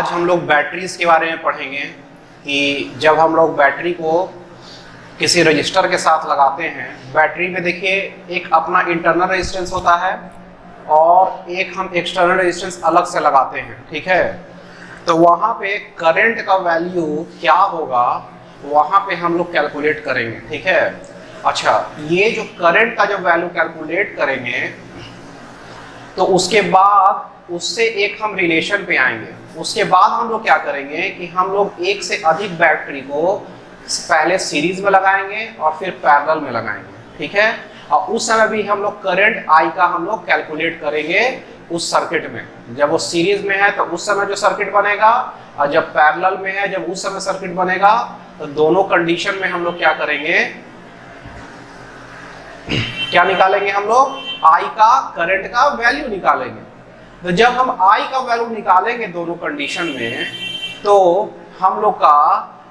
आज हम लोग बैटरीज के बारे में पढ़ेंगे कि जब हम लोग बैटरी को किसी रजिस्टर के साथ लगाते हैं, बैटरी में देखिए एक अपना इंटरनल रेजिस्टेंस होता है और एक हम एक्सटर्नल रेजिस्टेंस अलग से लगाते हैं, ठीक है। तो वहाँ पे करंट का वैल्यू क्या होगा वहाँ पे हम लोग कैलकुलेट करेंगे, ठीक है। अच्छा, ये जो करंट का जो वैल्यू कैलकुलेट करेंगे तो उसके बाद उससे एक हम रिलेशन पे आएंगे। उसके बाद हम लोग क्या करेंगे कि हम लोग एक से अधिक बैटरी को पहले सीरीज में लगाएंगे और फिर पैरेलल में लगाएंगे, ठीक है। और उस समय भी हम लोग करंट आई का हम लोग कैलकुलेट करेंगे उस सर्किट में। जब वो सीरीज में है तो उस समय जो सर्किट बनेगा, और जब पैरेलल में है जब उस समय सर्किट बनेगा, तो दोनों कंडीशन में हम लोग क्या करेंगे, क्या निकालेंगे, हम लोग आई का करंट का वैल्यू निकालेंगे। तो जब हम आई का वैल्यू निकालेंगे दोनों कंडीशन में, तो हम लोग का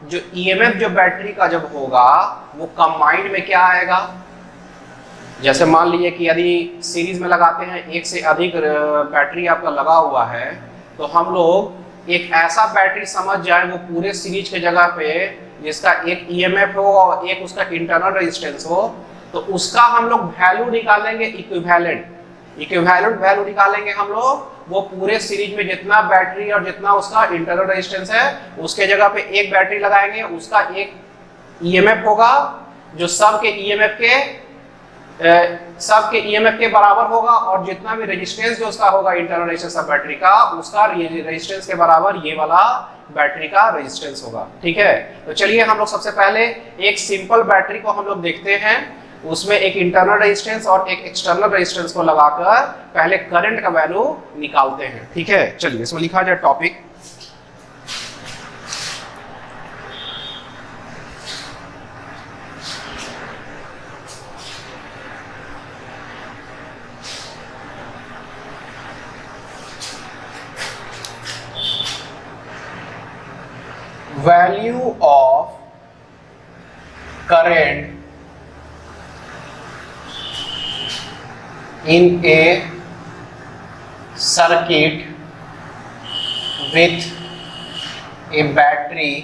जो ईएमएफ जो बैटरी का जब होगा वो कंबाइंड में क्या आएगा। जैसे मान लीजिए कि यदि सीरीज में लगाते हैं, एक से अधिक बैटरी आपका लगा हुआ है, तो हम लोग एक ऐसा बैटरी समझ जाए वो पूरे सीरीज के जगह पे जिसका एक ईएमएफ हो और एक उसका इंटरनल रेजिस्टेंस हो, तो उसका हम लोग वैल्यू निकालेंगे इक्विवेलेंट वैल्यू निकालेंगे हम लोग। वो पूरे सीरीज में जितना बैटरी और जितना उसका इंटरनल रेजिस्टेंस है उसके जगह पे एक बैटरी लगाएंगे, उसका एक ईएमएफ होगा जो सबके ईएमएफ के बराबर होगा, और जितना भी रेजिस्टेंस जो उसका होगा इंटरनल रेजिस्टेंस बैटरी का, उसका रेजिस्टेंस के बराबर ये वाला बैटरी का रेजिस्टेंस होगा, ठीक है। तो चलिए हम लोग सबसे पहले एक सिंपल बैटरी को हम लोग देखते हैं, उसमें एक इंटरनल रेजिस्टेंस और एक एक्सटर्नल रेजिस्टेंस को लगाकर पहले करंट का वैल्यू निकालते हैं, ठीक है। चलिए इसमें लिखा जाए topic value of current in a circuit with a battery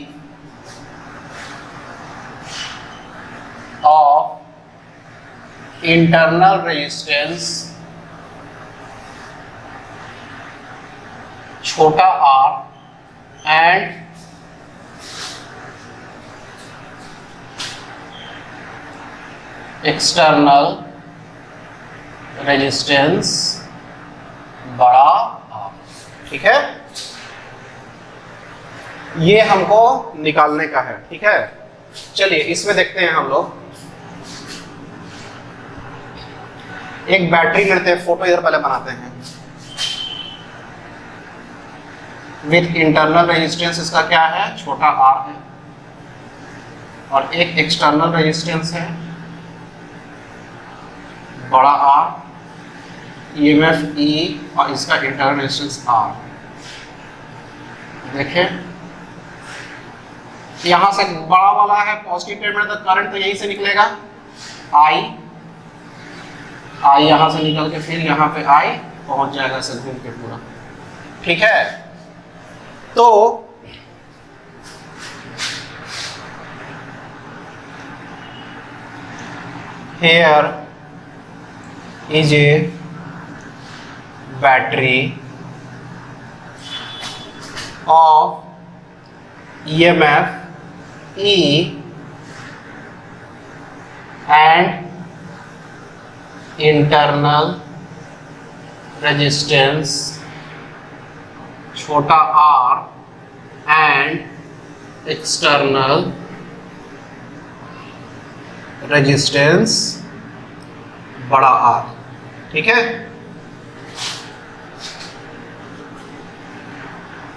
of internal resistance छोटा r and external रेजिस्टेंस बड़ा R, ठीक है। ये हमको निकालने का है, ठीक है। चलिए इसमें देखते हैं हम लोग। एक बैटरी लेते हैं, फोटो इधर पहले बनाते हैं। विथ इंटरनल रेजिस्टेंस इसका क्या है, छोटा R है, और एक एक्सटर्नल रेजिस्टेंस है बड़ा R, ईएमएफ E और इसका इंटरनल रेजिस्टेंस R। देखें यहां से बड़ा वाला है पॉजिटिव टर्मिनल, तो करंट तो यहीं से निकलेगा I यहां से निकल के फिर यहां पे I पहुंच जाएगा ऐसे घूम के पूरा, ठीक है। तो here is a battery of EMF E and internal resistance छोटा r and external resistance बड़ा R, ठीक है।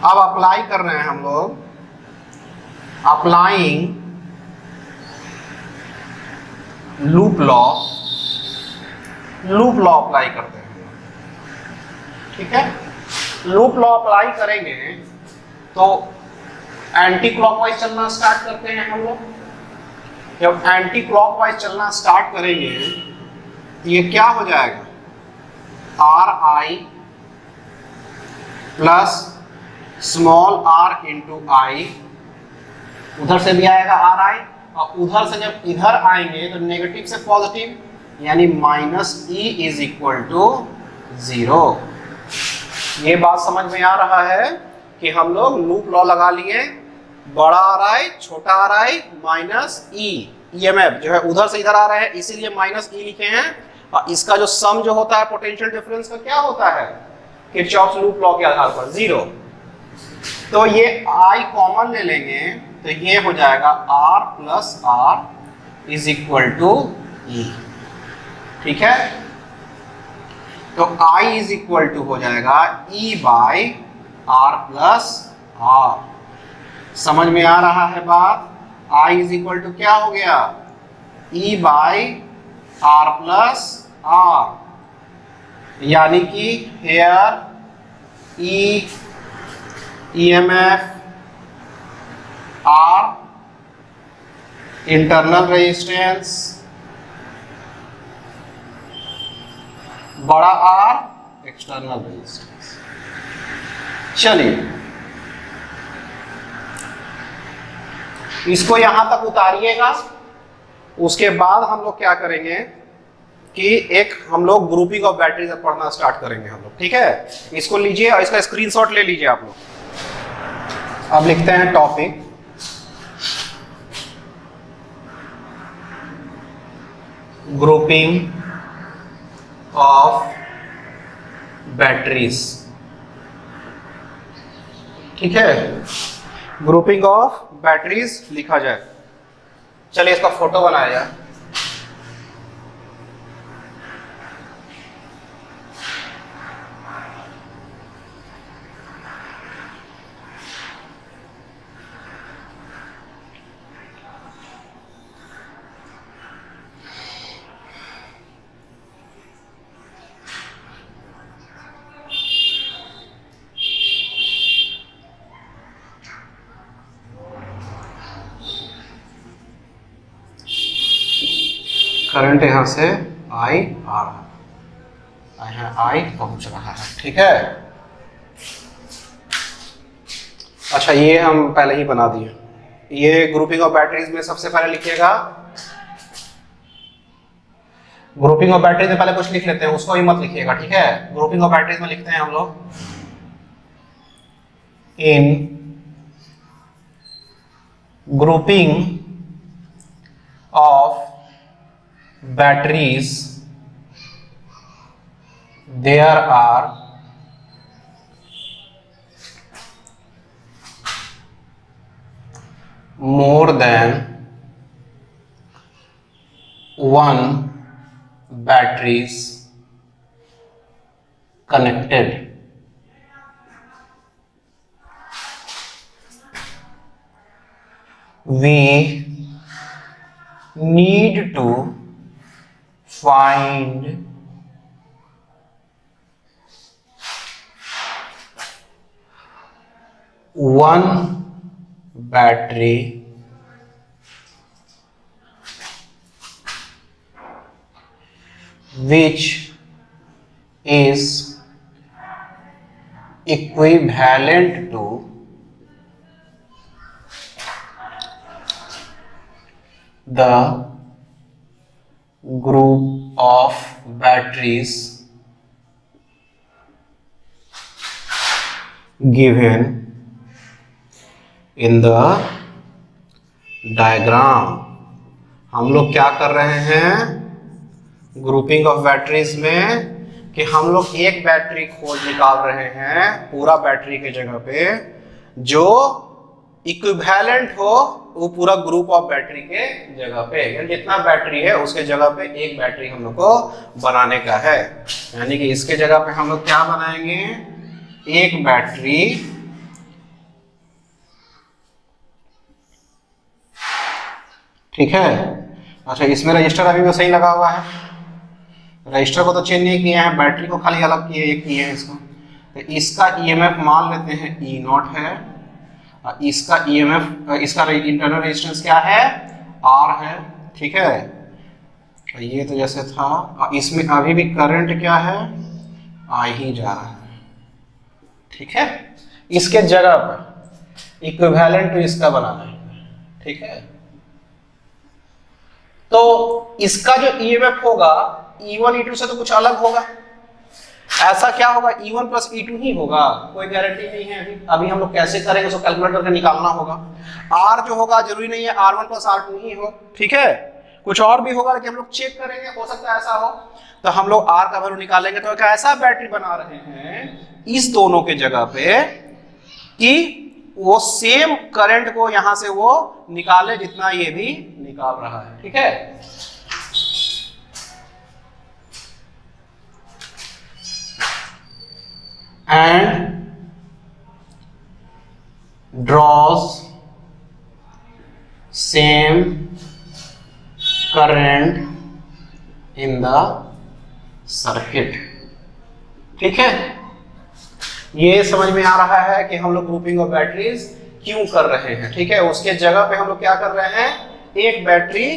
अब अप्लाई कर रहे हैं हम लोग, अप्लाइंग लूप लॉ अप्लाई करते हैं, ठीक है। लूप लॉ अप्लाई करेंगे तो एंटी क्लॉकवाइज चलना स्टार्ट करते हैं हम लोग। जब एंटी क्लॉकवाइज चलना स्टार्ट करेंगे तो ये क्या हो जाएगा, R I plus small r into I, उधर से भी आएगा आर आई, और उधर से जब इधर आएंगे तो नेगेटिव से पॉजिटिव, यानी minus E is equal to 0। ये बात समझ में आ रहा है कि हम लोग लूप लॉ लगा लिए, बड़ा आर आई छोटा are I minus E, EMF जो है उधर से इधर आ रहा है इसीलिए माइनस ई लिखे हैं, और इसका जो सम जो होता है पोटेंशियल डिफरेंस का क्या होता है किरचॉफ्स लूप लॉ के आधार पर 0। तो ये आई कॉमन ले लेंगे तो ये हो जाएगा r plus R is equal to E. ठीक है, तो I इज इक्वल टू हो जाएगा E by R plus R. समझ में आ रहा है बात? I इज इक्वल टू क्या हो गया, E by R plus R, यानी कि here E EMF R internal resistance, बड़ा R एक्सटर्नल रेजिस्टेंस। चलिए इसको यहां तक उतारिएगा, उसके बाद हम लोग क्या करेंगे कि एक हम लोग ग्रुपिंग ऑफ बैटरीज पढ़ना स्टार्ट करेंगे हम लोग। ठीक है, इसको लीजिए और इसका स्क्रीनशॉट ले लीजिए आप लोग। अब लिखते हैं टॉपिक ग्रुपिंग ऑफ बैटरीज। ठीक है, ग्रुपिंग ऑफ बैटरीज लिखा जाए। चलिए इसका फोटो बनाया जाए। करंट यहां से आई आ रहा है, आई पहुंच रहा है। ठीक है, अच्छा ये हम पहले ही बना दिए। ये ग्रुपिंग ऑफ बैटरीज में सबसे पहले लिखिएगा, ग्रुपिंग ऑफ बैटरीज में पहले कुछ लिख लेते हैं, उसको ही मत लिखिएगा। ठीक है, ग्रुपिंग ऑफ बैटरीज में लिखते हैं हम लोग in grouping of batteries there are more than one batteries connected. We need to find one battery which is equivalent to the group of batteries given in the diagram। हम लोग क्या कर रहे हैं ग्रुपिंग ऑफ बैटरीज में कि हम लोग एक बैटरी खोज निकाल रहे हैं पूरा बैटरी के जगह पे जो इक्विवेलेंट हो वो पूरा ग्रुप ऑफ बैटरी के जगह पे, यानी जितना बैटरी है उसके जगह पे एक बैटरी हम लोग को बनाने का है। यानी कि इसके जगह पे हम लोग क्या बनाएंगे, एक बैटरी ठीक है। अच्छा इसमें रजिस्टर अभी भी सही लगा हुआ है, रजिस्टर को तो चेंज नहीं किया है, बैटरी को खाली अलग किए एक किए हैं इसको। तो इसका ईएमएफ मान लेते हैं ई नॉट है, इसका ईएमएफ इसका इंटरनल रेजिस्टेंस क्या है आर है। ठीक है, ये तो जैसे था, इसमें अभी भी करंट क्या है आई ही जा रहा है। ठीक है, इसके जगह पर इक्विवेलेंट टू इसका बनाना है, ठीक है। तो इसका जो ईएमएफ होगा E1 E2 से तो कुछ अलग होगा, ऐसा क्या होगा E1 प्लस E2 ही होगा, कोई गारंटी नहीं है। अभी हम लोग कैसे करेंगे, उसको कैलकुलेट करके निकालना होगा। R जो होगा जरूरी नहीं है R1 प्लस R2 ही हो, ठीक है, कुछ और भी होगा, लेकिन हम लोग चेक करेंगे, हो सकता है ऐसा हो। तो हम लोग R का वैल्यू निकालेंगे। तो एक ऐसा बैटरी बना रहे हैं इस दोनों के जगह पे कि वो सेम करंट को यहां से वो निकाले जितना ये भी निकाल रहा है, ठीक है। And draws same current in the circuit, ठीक है। ये समझ में आ रहा है कि हम लोग ग्रुपिंग ऑफ बैटरीज क्यों कर रहे हैं, ठीक है। उसके जगह पे हम लोग क्या कर रहे हैं, एक बैटरी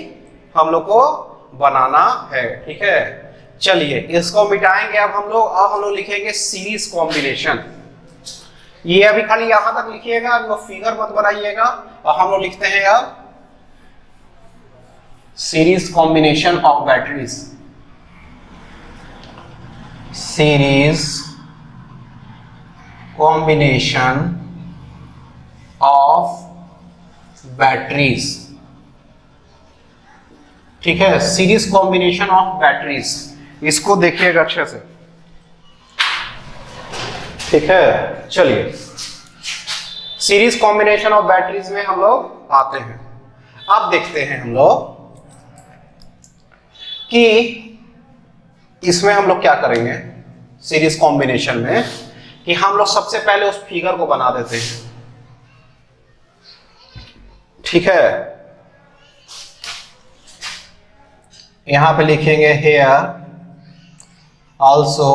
हम लोग को बनाना है, ठीक है। चलिए इसको मिटाएंगे अब हम लोग। अब हम लोग लिखेंगे सीरीज कॉम्बिनेशन। ये अभी खाली यहां तक लिखिएगा, अभी वो फिगर मत बनाइएगा। और हम लोग लिखते हैं अब series combination of batteries, series combination of batteries, ठीक है। सीरीज कॉम्बिनेशन ऑफ बैटरीज, इसको देखिएगा अच्छे से, ठीक है। चलिए सीरीज कॉम्बिनेशन ऑफ बैटरीज में हम लोग आते हैं। अब देखते हैं हम लोग कि इसमें हम लोग क्या करेंगे सीरीज कॉम्बिनेशन में, कि हम लोग सबसे पहले उस फिगर को बना देते हैं, ठीक है। यहां पे लिखेंगे हेयर आल्सो,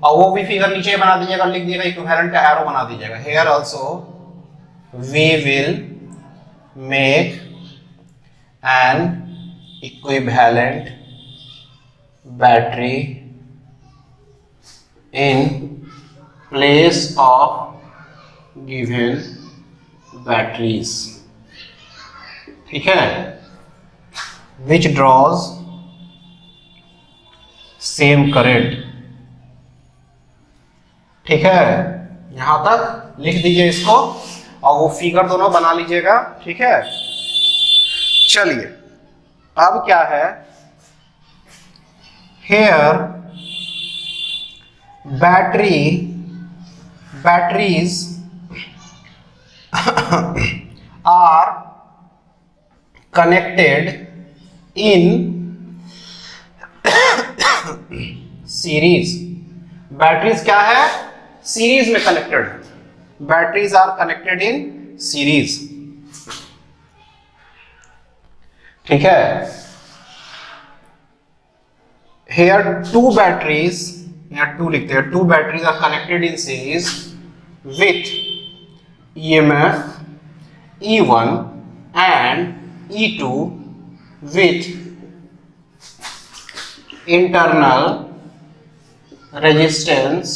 और वो भी फिगर नीचे बना दीजिएगा, लिख दीजिएगा इक्विवेलेंट का एरो बना दीजिएगा। Here also we will make an equivalent battery in place of given batteries, ठीक है, विच ड्रॉज सेम करंट, ठीक है। यहां तक लिख दीजिए इसको, और वो फिगर दोनों बना लीजिएगा, ठीक है। चलिए अब क्या है, here batteries are connected in series। Batteries क्या है, सीरीज में कनेक्टेड है। Batteries are connected in series, ठीक है। Here two batteries, यहाँ टू लिखते हैं, two batteries are connected in series with EMF E1 and E2 with internal resistance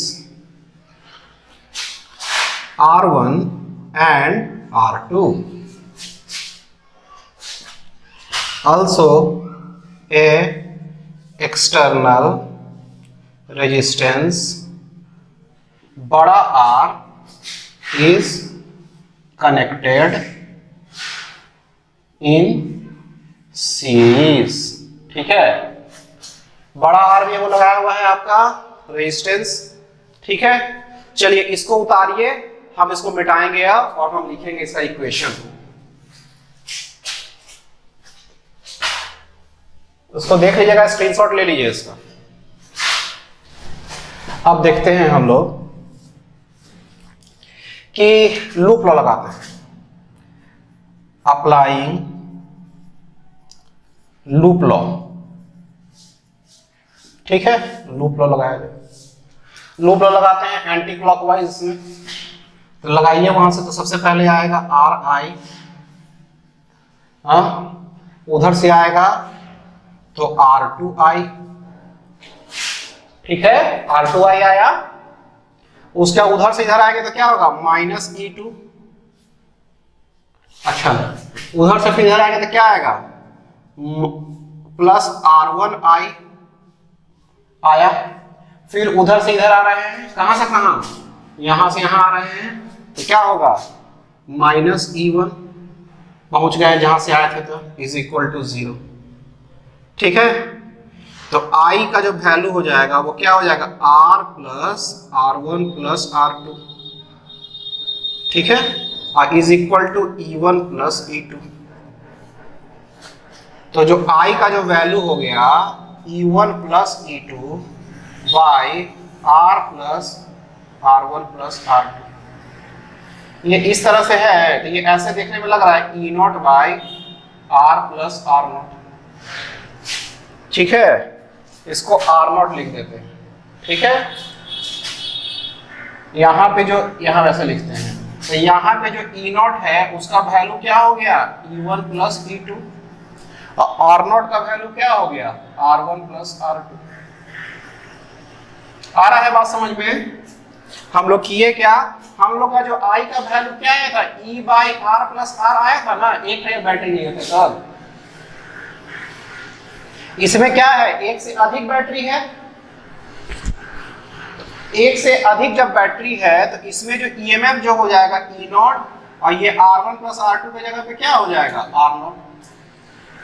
R1 and R2. Also a external resistance बड़ा R is connected in series, ठीक है। बड़ा R भी वो लगाया हुआ है आपका रेजिस्टेंस, ठीक है। चलिए इसको उतारिए, हम इसको मिटाएंगे अब, और हम लिखेंगे इसका इक्वेशन। उसको देख लीजिएगा, स्क्रीनशॉट ले लीजिए इसका। अब देखते हैं हम लोग कि लूप लॉ लगाते हैं। अप्लाइंग लूप लॉ, ठीक है। लूप लॉ लगाया जाए, लूप लॉ लगाते हैं एंटी क्लॉकवाइज इसमें। तो लगाइए वहां से। तो सबसे पहले आएगा आर आई, उधर से आएगा तो R2I, ठीक है। R2I आया, उसका उधर से इधर आएगा तो क्या होगा माइनस E2। अच्छा, उधर से फिर इधर आएगा तो क्या आएगा प्लस R1I आया। फिर उधर से इधर आ रहे हैं, कहां से कहां, यहां से यहां आ रहे हैं तो क्या होगा माइनस E1 पहुंच गए जहां से आए थे तो इज इक्वल टू 0। ठीक है, तो I का जो वैल्यू हो जाएगा वो क्या हो जाएगा R plus R1 plus R2। ठीक है, और is equal to E1 plus E2। तो जो I का जो वैल्यू हो गया E1 plus E2 by R plus R1 plus R2, ये इस तरह से है तो ये ऐसे देखने में लग रहा है E0 by R plus R0। ठीक है, इसको R0 लिख देते हैं। ठीक है, यहां पे जो यहां वैसे लिखते हैं तो यहां पे जो E0 है उसका वैल्यू क्या हो गया E1 प्लस E2 और R0 का वैल्यू क्या हो गया R1 प्लस R2। आ रहा है बात समझ में? हम लोग किए क्या, हम लोग का जो I का वैल्यू क्या आया था E by R plus R आया था ना, एक बैटरी लिए थे तब। इसमें क्या है एक से अधिक बैटरी है, एक से अधिक जब बैटरी है तो इसमें जो EMF जो हो जाएगा E0 और ये R1 प्लस R2 की जगह पे क्या हो जाएगा R0।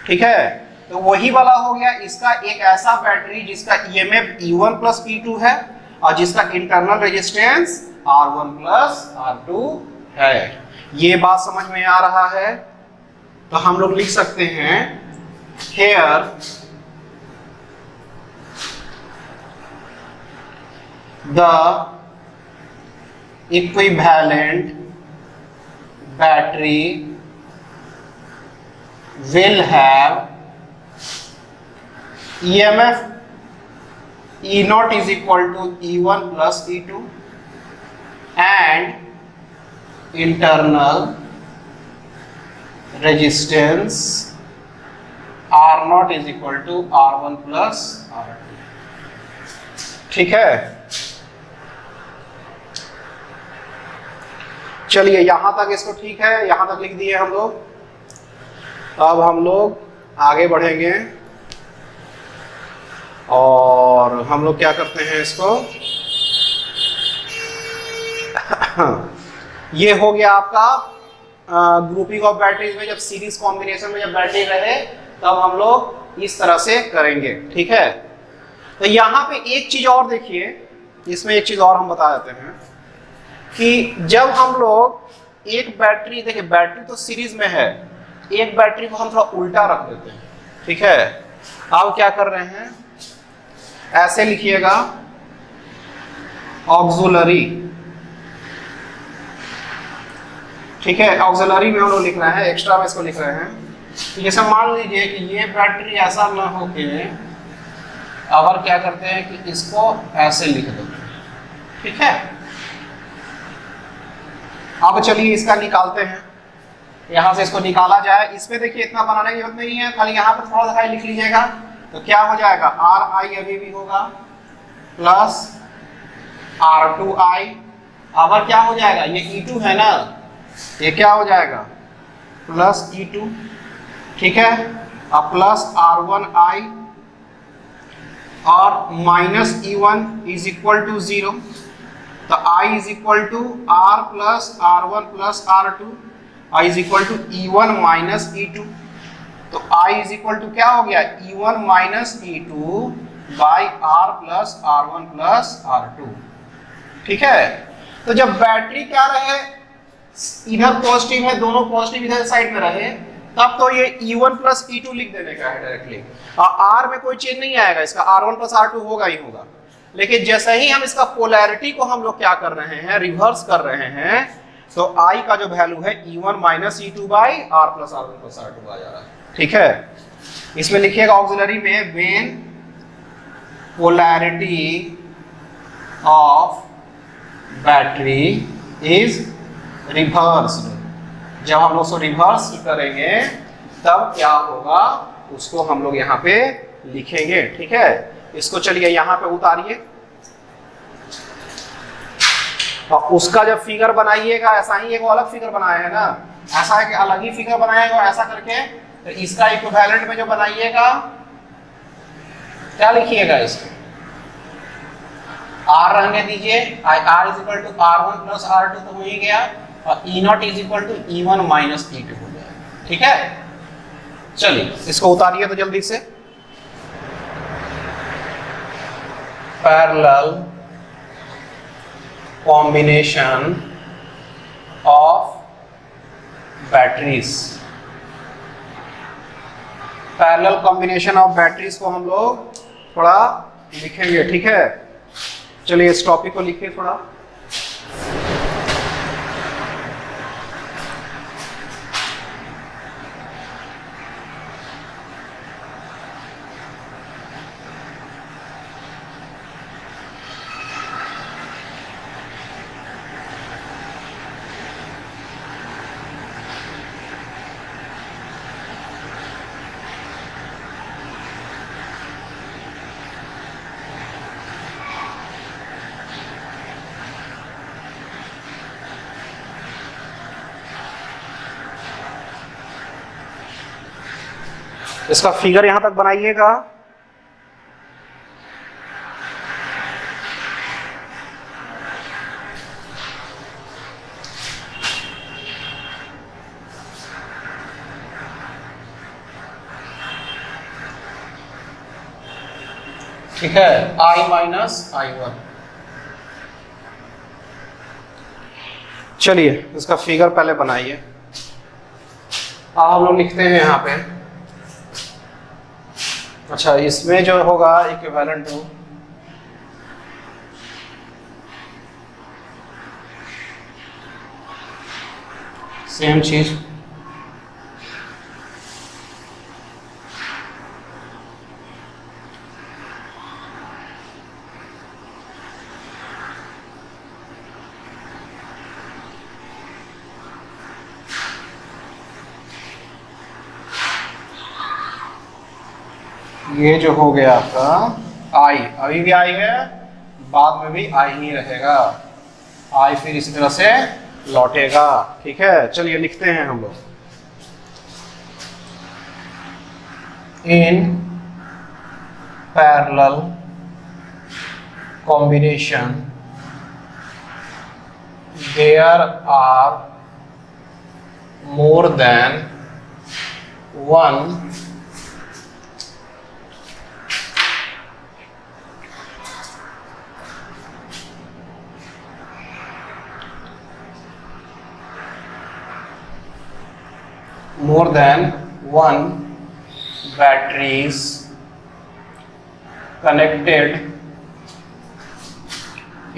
ठीक है, तो वही वाला हो गया इसका एक ऐसा बैटरी जिसका EMF E1 प्लस E2 है और जिसका internal resistance R1 plus R2 है। ये बात समझ में आ रहा है? तो हम लोग लिख सकते हैं here the equivalent battery will have EMF E0 is equal to E1 plus E2 and internal resistance R0 is equal to R1 plus R2। ठीक है, चलिए यहां तक इसको ठीक है, यहां तक लिख दिए हम लोग। अब हम लोग आगे बढ़ेंगे और हम लोग क्या करते हैं इसको ये हो गया आपका ग्रुपिंग ऑफ बैटरीज में, जब सीरीज कॉम्बिनेशन में जब बैटरी रहे तब हम लोग इस तरह से करेंगे। ठीक है, तो यहां पे एक चीज और देखिए, इसमें एक चीज और हम बता देते हैं कि जब हम लोग एक बैटरी, देखिए बैटरी तो सीरीज में है, एक बैटरी को हम थोड़ा उल्टा रख देते हैं। ठीक है, अब क्या कर रहे हैं ऐसे लिखिएगा ऑक्सिलरी। ठीक है, ऑक्सिलरी में हम लोग लिख रहे हैं, एक्स्ट्रा में इसको लिख रहे हैं। जैसे मान लीजिए कि ये बैटरी ऐसा ना हो के अगर क्या करते हैं कि इसको ऐसे लिख दो। ठीक है, अब चलिए इसका निकालते हैं, यहां से इसको निकाला जाए। इसमें देखिए इतना बनाने की जरूरत नहीं है, खाली यहाँ पर थोड़ा सा लिख लीजिएगा तो क्या हो जाएगा RI अभी भी होगा प्लस R2I। अब क्या हो जाएगा, ये E2 है ना, ये क्या हो जाएगा प्लस E2। ठीक है, अब प्लस R1I और minus E1 is equal to 0। तो I is equal to R plus R1 plus R2, I is equal to E1 minus E2। तो I इज इक्वल टू क्या हो गया E1 minus E2 by R plus R1 plus R2। ठीक है, तो जब battery क्या रहे इधर पॉजिटिव है, दोनों पॉजिटिव इधर साइड में रहे, तब तो ये E1 प्लस E2 लिख देने का है डायरेक्टली, और R में कोई चेंज नहीं आएगा, इसका R1 प्लस R2 होगा ही होगा। लेकिन जैसे ही हम इसका पोलैरिटी को हम लोग क्या कर रहे हैं रिवर्स कर रहे हैं, तो I का जो वैल्यू है E1 minus E2 by R plus R1 plus R2 आ जा रहा है। ठीक है, इसमें लिखिएगा ऑक्सिलरी में when polarity of battery is reversed, जब हम लोग उसको रिवर्स करेंगे तब क्या होगा उसको हम लोग यहाँ पे लिखेंगे। ठीक है, इसको चलिए यहाँ पे उतारिए। और उसका जब फिगर बनाइएगा, ऐसा ही एक अलग फिगर बनाया है ना, ऐसा है कि अलग ही फिगर बनाएगा और ऐसा करके, तो इसका इक्विवेलेंट में जो बनाइएगा, क्या लिखिएगा इसको, आर रहने दीजिए, R is equal to R1 plus R2 तो हो ही गया, और E0 is equal to E1 minus E2 हो गया। ठीक है, चलिए इसको उतारिए तो जल्दी से। Parallel combination of batteries, parallel combination of batteries को हम लोग थोड़ा लिखेंगे। ठीक है, चलिए इस टॉपिक को लिखिए थोड़ा। इसका फिगर यहां तक बनाइएगा। ठीक है, I माइनस I1। चलिए इसका फिगर पहले बनाइए। हम लोग लिखते हैं यहां पे, अच्छा इसमें जो होगा इक्विवेलेंट टू सेम चीज, ये जो हो गया आपका आई, अभी भी आई है, बाद में भी आई ही रहेगा, आई फिर इसी तरह से लौटेगा। ठीक है, चलिए लिखते हैं हम लोग, in parallel combination there are more than one more than one batteries connected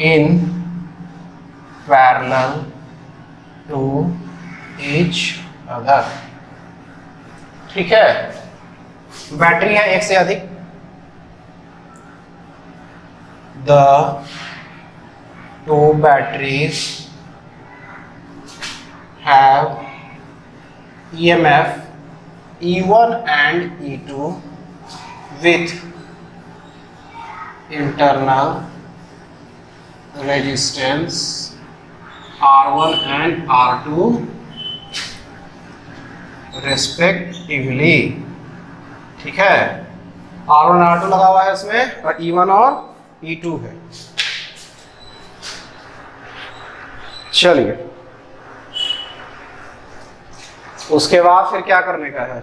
in parallel to each other। ठीक है, बैटरी है एक से अधिक, the two batteries have EMF E1 and E2 with internal resistance R1 and R2 respectively। ठीक है, R1 R2 लगा हुआ है इसमें, और E1 और E2 है। चलिए उसके बाद फिर क्या करने का है,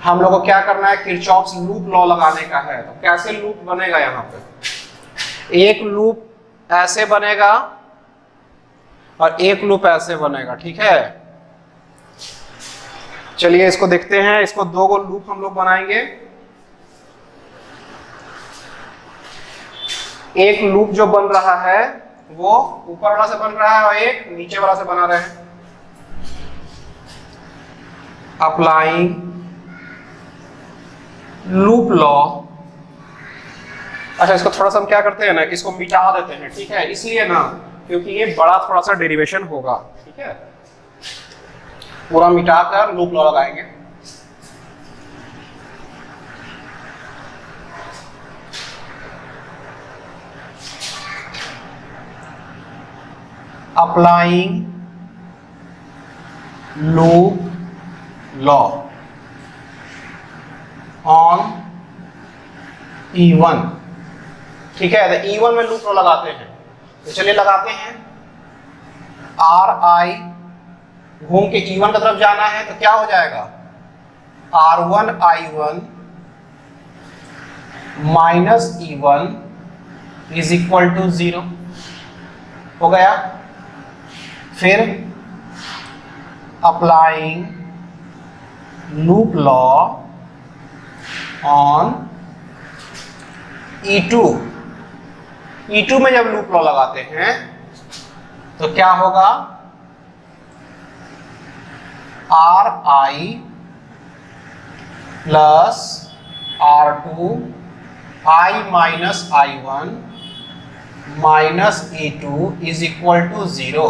हम लोग को क्या करना है, किरचॉफ्स लूप लॉ लगाने का है। तो कैसे लूप बनेगा, यहाँ पे एक लूप ऐसे बनेगा और एक लूप ऐसे बनेगा। ठीक है, चलिए इसको देखते हैं, इसको दो गो लूप हम लोग बनाएंगे। एक लूप जो बन रहा है वो ऊपर वाला से बन रहा है और एक नीचे वाला से बना रहे हैं। अप्लाइंग लूप लॉ, अच्छा इसको थोड़ा सा हम क्या करते हैं ना, इसको मिटा देते हैं। ठीक है, इसलिए ना क्योंकि ये बड़ा थोड़ा सा डेरिवेशन होगा। ठीक है, पूरा मिटाकर लूप लॉ लगाएंगे। Applying loop law on E1। ठीक है, तो E1 में लूप लॉ लगाते हैं, तो चलिए लगाते हैं। RI घूम के E1 की तरफ जाना है, तो क्या हो जाएगा, R1I1 minus E1 is equal to 0 हो गया। फिर applying loop law on E2। E2 में जब लूप लॉ लगाते हैं तो क्या होगा, RI plus R2 I minus I1 minus E2 is equal to 0।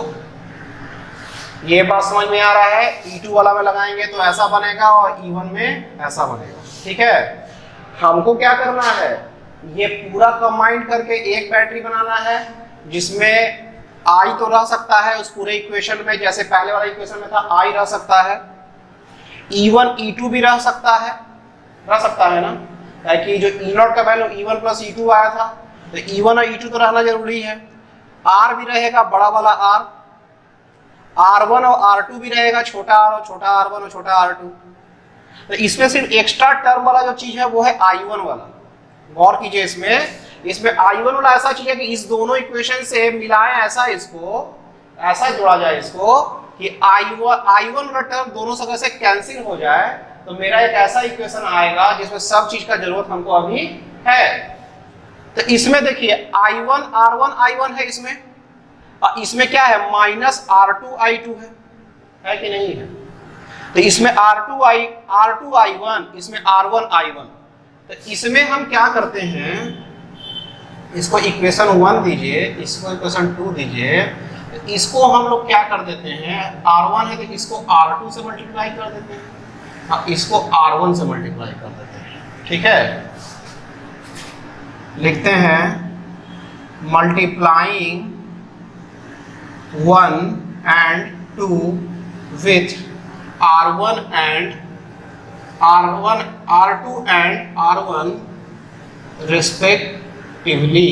ये बात समझ में आ रहा है। E2 वाला में लगाएंगे तो ऐसा बनेगा और E1 में ऐसा बनेगा। ठीक है, हमको क्या करना है, ये पूरा कंबाइंड करके एक बैटरी बनाना है जिसमें I तो रह सकता है उस पूरे इक्वेशन में, जैसे पहले वाला इक्वेशन में था I रह सकता है, E1 E2 भी रह सकता है ना, कि जो E0 का वैल्यू E1 प्लस E2 आया था, तो E1 और E2 तो रहना जरूरी है। R भी रहेगा, बड़ा वाला R, R1 और R2 भी रहेगा, छोटा R और छोटा R1 और छोटा R2। तो इसमें सिर्फ एक्स्ट्रा टर्म वाला जो चीज है वो है I1 वाला। गौर कीजिए, इसमें I1 वाला ऐसा चीज है कि इस दोनों इक्वेशन से मिलाएं, ऐसा जोड़ा जाए इसको कि I1 वाला टर्म दोनों जगह से कैंसिल हो जाए, तो मेरा एक ऐसा इक्वेशन आएगा जिसमें सब चीज का जरूरत हमको अभी है। तो इसमें देखिए I1 R1 I1 है इसमें क्या है, माइनस R2 I2 है कि नहीं है। तो इसमें R2 I1, इसमें R1 I1। तो इसमें हम क्या करते हैं, इसको इक्वेशन 1 दीजिए, इसको इक्वेशन 2 दीजिए। तो इसको हम लोग क्या कर देते हैं, R1 है तो इसको R2 से मल्टीप्लाई कर देते हैं और इसको R1 से मल्टीप्लाई कर देते हैं। ठीक है, लिखते हैं multiplying 1 and 2 with R1 and R2 and R1 respectively.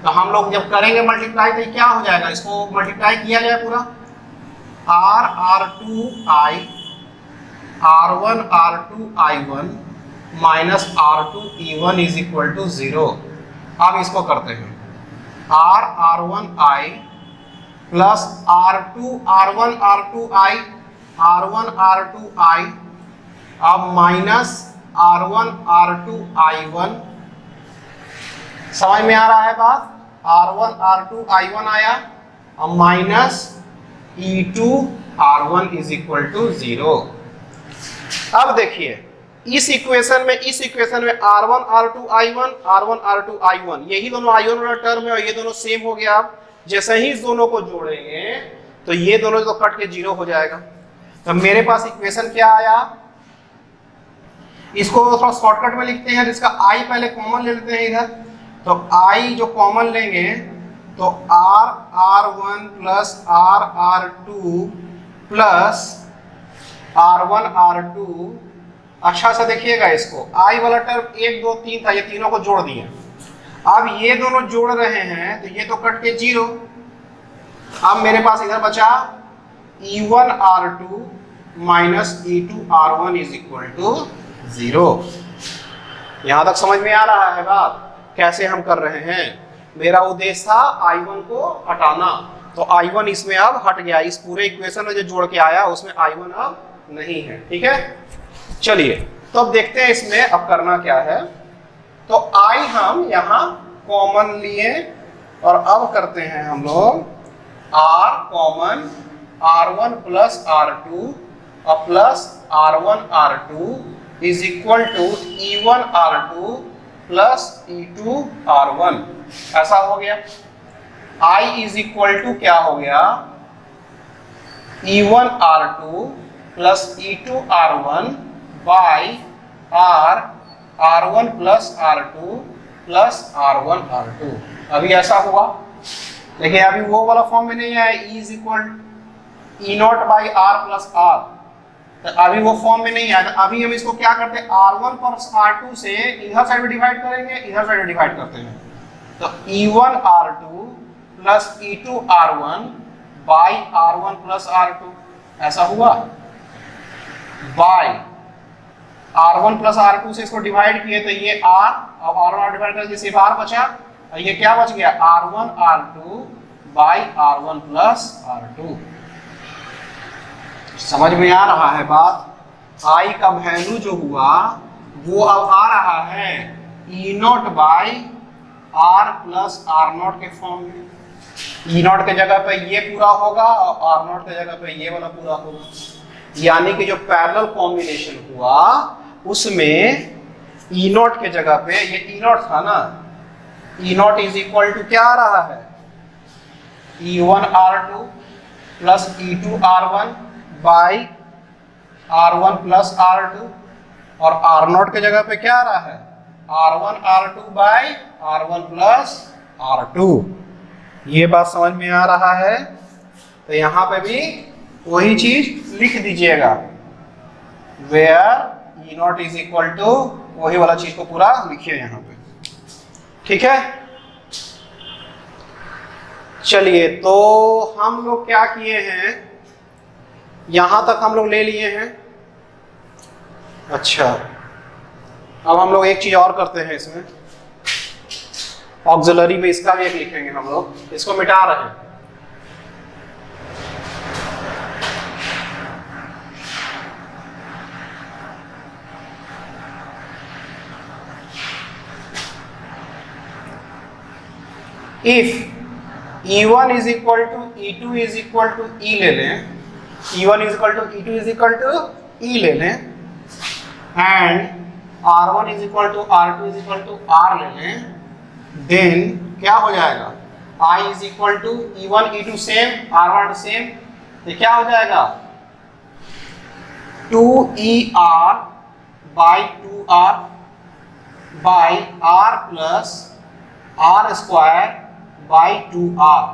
तो हम लोग जब करेंगे मल्टीप्लाई तो क्या हो जाएगा, इसको मल्टीप्लाई किया जाए पूरा, R2I R1 R2 I1 minus R2 E1 is equal to 0। अब इसको करते हैं R1I plus R2 R1 R2I R1 R2I, अब माइनस R1 R2 I1। समझ में आ रहा है बात, R1 R2 I1 आया, अब minus E2 R1 is equal to 0। अब देखिए इस इक्वेशन में R1 R2 I1 R1 R2 I1, यही दोनों I1 वाला टर्म है और ये दोनों सेम हो गया। आप जैसे ही इस दोनों को जोड़ेंगे तो ये दोनों तो कट के 0 हो जाएगा। तो मेरे पास इक्वेशन क्या आया, इसको थोड़ा शॉर्टकट में लिखते हैं, जिसका I पहले कॉमन ले लेते हैं इधर। तो I जो कॉमन लेंगे तो R1 plus R2 plus R1 R2। अच्छा सा देखिएगा, इसको I वाला टर्म 1 2 3 था, ये तीनों को जोड़ दिए। अब ये दोनों जोड़ रहे हैं तो ये तो कट के 0। अब मेरे पास इधर बचा E1 R2 minus E2 R1 is equal to 0। यहां तक समझ में आ रहा है बात, कैसे हम कर रहे हैं। मेरा उद्देश्य था I1 को हटाना, तो I1 इसमें अब हट गया। इस पूरे इक्वेशन में जो जोड़ के आया उसमें I1 अब नहीं है। ठीक है, चलिए तो अब देखते हैं इसमें अब करना क्या है। तो I हम यहां कॉमन लिए और अब करते हैं हम लोग R common, R1 plus R2 और plus R1 R2 is equal to E1 R2 plus E2 R1। ऐसा हो गया। I इज इक्वल टू क्या हो गया, E1 R2 plus E2 R1 by R1 plus R2 plus R1 R2। अभी ऐसा हुआ, देखिए अभी वो वाला फॉर्म में नहीं आया, E is equal E not by R plus R, तो अभी वो फॉर्म में नहीं आया। तो अभी हम इसको क्या करते हैं, R1 प्लस R2 से इधर साइड में डिवाइड करेंगे, इधर साइड में डिवाइड करते हैं। तो E1 R2 plus E2 R1 by R1 plus R2, ऐसा हुआ। बाई R1 प्लस R2 से इसको डिवाइड किए तो ये R, अब R1 डिवाइड करके सिर्फ R बचा, और ये क्या बच गया, R1 R2 by R1 plus R2। समझ में आ रहा है बात। I का वैल्यू जो हुआ वो अब आ रहा है E not by R plus R not के फॉर्म में। E नॉट के जगह पे ये पूरा होगा और R नॉट के जगह पे ये वाला पूरा होगा, यानी कि जो पैरेलल कॉम्बिनेशन हुआ उसमें E नॉट के जगह पे ये E नॉट था ना, E not is equal to क्या आ रहा है, E1 R2 plus E2 R1 by R1 plus R2, और R नॉट के जगह पे क्या आ रहा है, R1 R2 by R1 plus R2। ये बात समझ में आ रहा है। तो यहां पे भी वही चीज लिख दीजिएगा, where E not is equal to, वही वाला चीज को पूरा लिखिए यहां पे, ठीक है। चलिए तो हम लोग क्या किए हैं, यहां तक हम लोग ले लिए हैं। अच्छा अब हम लोग एक चीज और करते हैं इसमें, ऑक्सिलरी में इसका भी एक लिखेंगे हम लोग, इसको मिटा रहे हैं। If E1 is equal to E2 is equal to E ले लें, E1 is equal to E2 is equal to E ले लें, and R1 is equal to R2 is equal to R ले लें, देन क्या हो जाएगा, I is equal to E1 E2 same, R1 same, तो क्या हो जाएगा 2ER by 2R by R plus R square by 2R।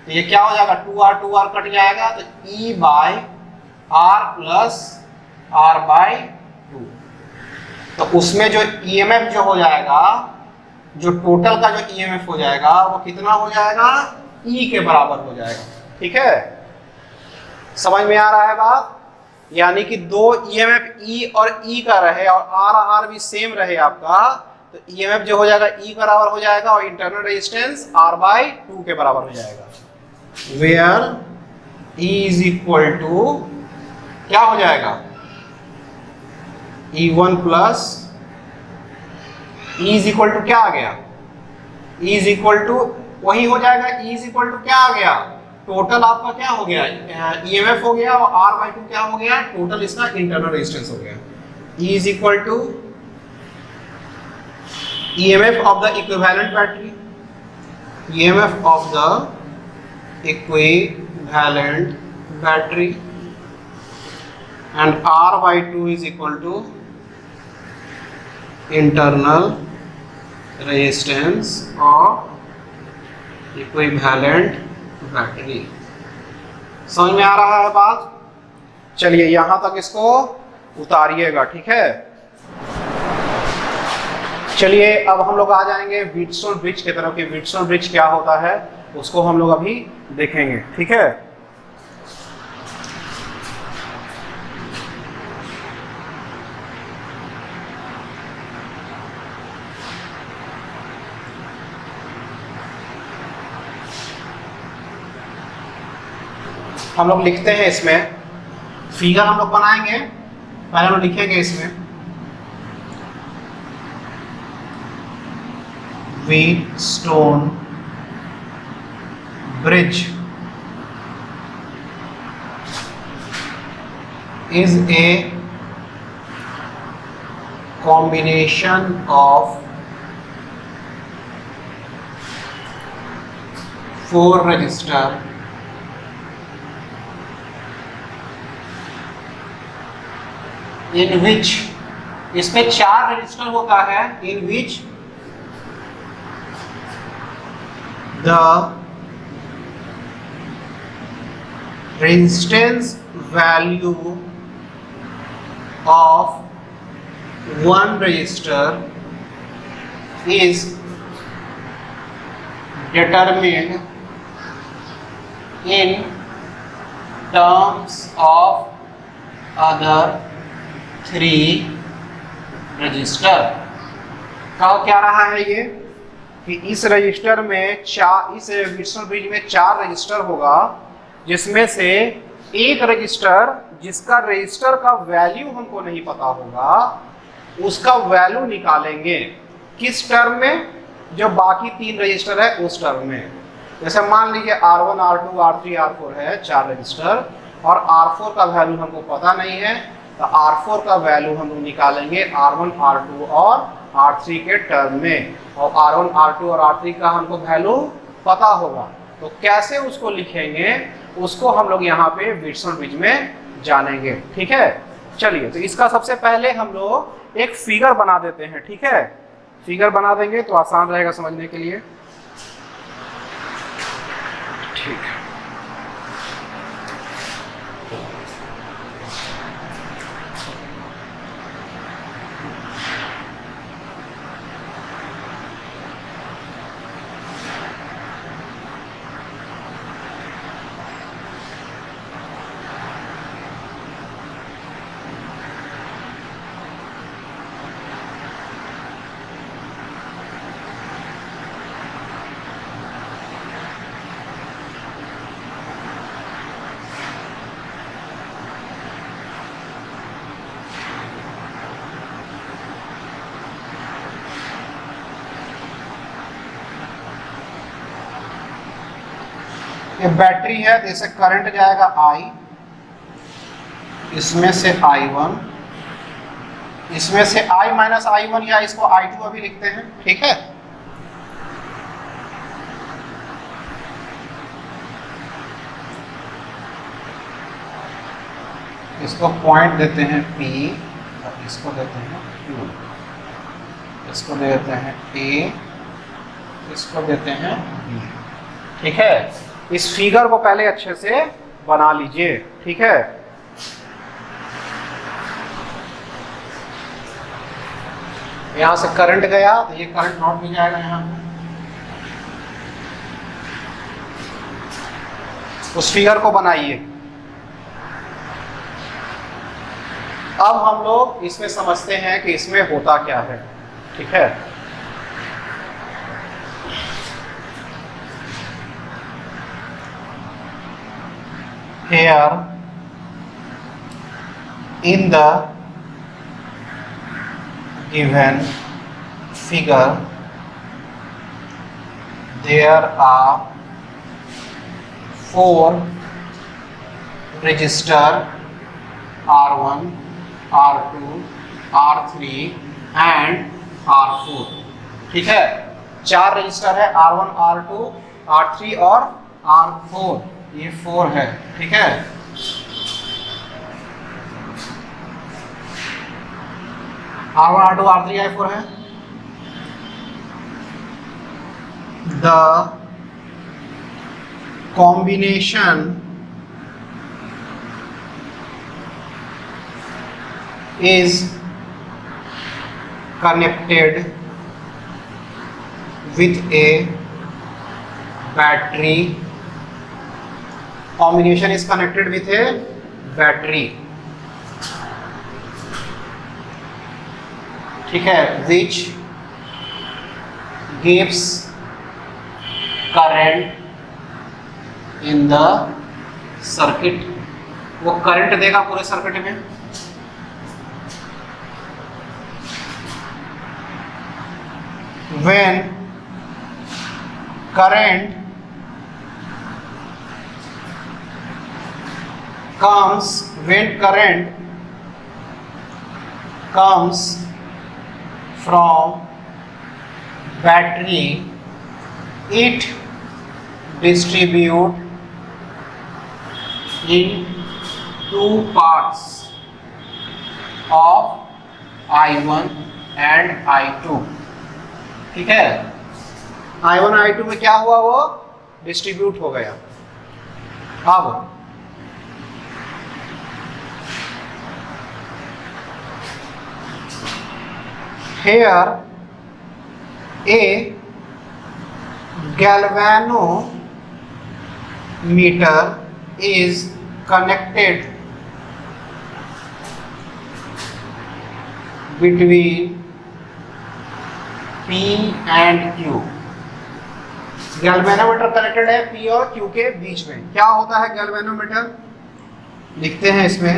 तो ये क्या हो जाएगा, 2R कट जाएगा, तो E by R plus R by 2। तो उसमें जो EMF जो हो जाएगा, जो टोटल का जो EMF हो जाएगा वो कितना हो जाएगा, E के बराबर हो जाएगा, ठीक है। समझ में आ रहा है बात, यानी कि दो EMF E और E का रहे और R भी सेम रहे आपका, तो EMF जो हो जाएगा E बराबर हो जाएगा और इंटरनल रेजिस्टेंस R बाई 2 के बराबर हो जाएगा, where E is equal to क्या हो जाएगा, E1 plus E is equal to क्या आ गया, E इज इक्वल टू वही हो जाएगा, E इज इक्वल टू क्या आ गया, टोटल आपका क्या हो गया, EMF हो गया और R बाई 2 क्या हो गया, टोटल इसका इंटरनल रेजिस्टेंस हो गया। E is equal to EMF of the equivalent battery, EMF of the equivalent battery, and R by 2 is equal to internal resistance of equivalent battery। समझ में आ रहा है बात। चलिए यहां तक इसको उतारिएगा, ठीक है। चलिए अब हम लोग आ जाएंगे व्हीटस्टोन ब्रिज की तरफ, कि व्हीटस्टोन ब्रिज क्या होता है उसको हम लोग अभी देखेंगे, ठीक है। हम लोग लिखते हैं इसमें, फिगर हम लोग बनाएंगे, पहले हम लोग लिखेंगे इसमें Wheatstone bridge is a combination of 4 resistor in which, इसमें 4 रजिस्टर होता है, in which the resistance value of one resistor is determined in terms of other three resistor। कहा क्या रहा है ये कि इस रजिस्टर में इस विर्सल ब्रिज में 4 रजिस्टर होगा, जिसमें से एक रजिस्टर जिसका रजिस्टर का वैल्यू हमको नहीं पता होगा, उसका वैल्यू निकालेंगे किस टर्म में, जो बाकी 3 रजिस्टर है उस टर्म में। जैसे मान लीजिए R1, R2, R3, R4 है 4 रजिस्टर, और R4 का वैल्यू हमको पता नहीं है, तो R4 का वैल्यू हम निकालेंगे R1, R2 और R3 के टर्म में, और R1, R2 और R3 का हमको वैल्यू पता होगा। तो कैसे उसको लिखेंगे, उसको हम लोग यहाँ पे विर्सल ब्रिज में जानेंगे। ठीक है, चलिए तो इसका सबसे पहले हम लोग एक फिगर बना देते हैं। ठीक है, फिगर बना देंगे तो आसान रहेगा समझने के लिए। ठीक है, ये बैटरी है, जैसे करंट जाएगा I, इसमें से I1, इसमें से I माइनस I1 या इसको I2 अभी लिखते हैं। ठीक है, इसको पॉइंट देते हैं P और इसको देते हैं Q, इसको देते हैं A, इसको देते हैं B। ठीक है, इस फिगर को पहले अच्छे से बना लीजिए। ठीक है, यहां से करंट गया तो ये करंट नॉट भी जाएगा यहां, उस फिगर को बनाइए। अब हम लोग इसमें समझते हैं कि इसमें होता क्या है। ठीक है, here in the given figure there are 4 resistor R1, R2, R3 and R4। ठीक है, 4 रजिस्टर है R1, R2, R3 और R4, ये 4 है। ठीक है, R1, R2, R3, R4 है। The combination is connected with a battery। combination is connected with a battery। ठीक है, which gives current in the circuit। वो करंट देगा पूरे सर्किट में। when current comes from battery, it distribute in 2 parts of I1 and I2। ठीक है, I1 I2 में क्या हुआ, वो डिस्ट्रीब्यूट हो गया। अब here a galvanometer is connected between P and Q। Galvanometer connected है P और Q के बीच में। क्या होता है गैल्वेनोमीटर? लिखते हैं इसमें,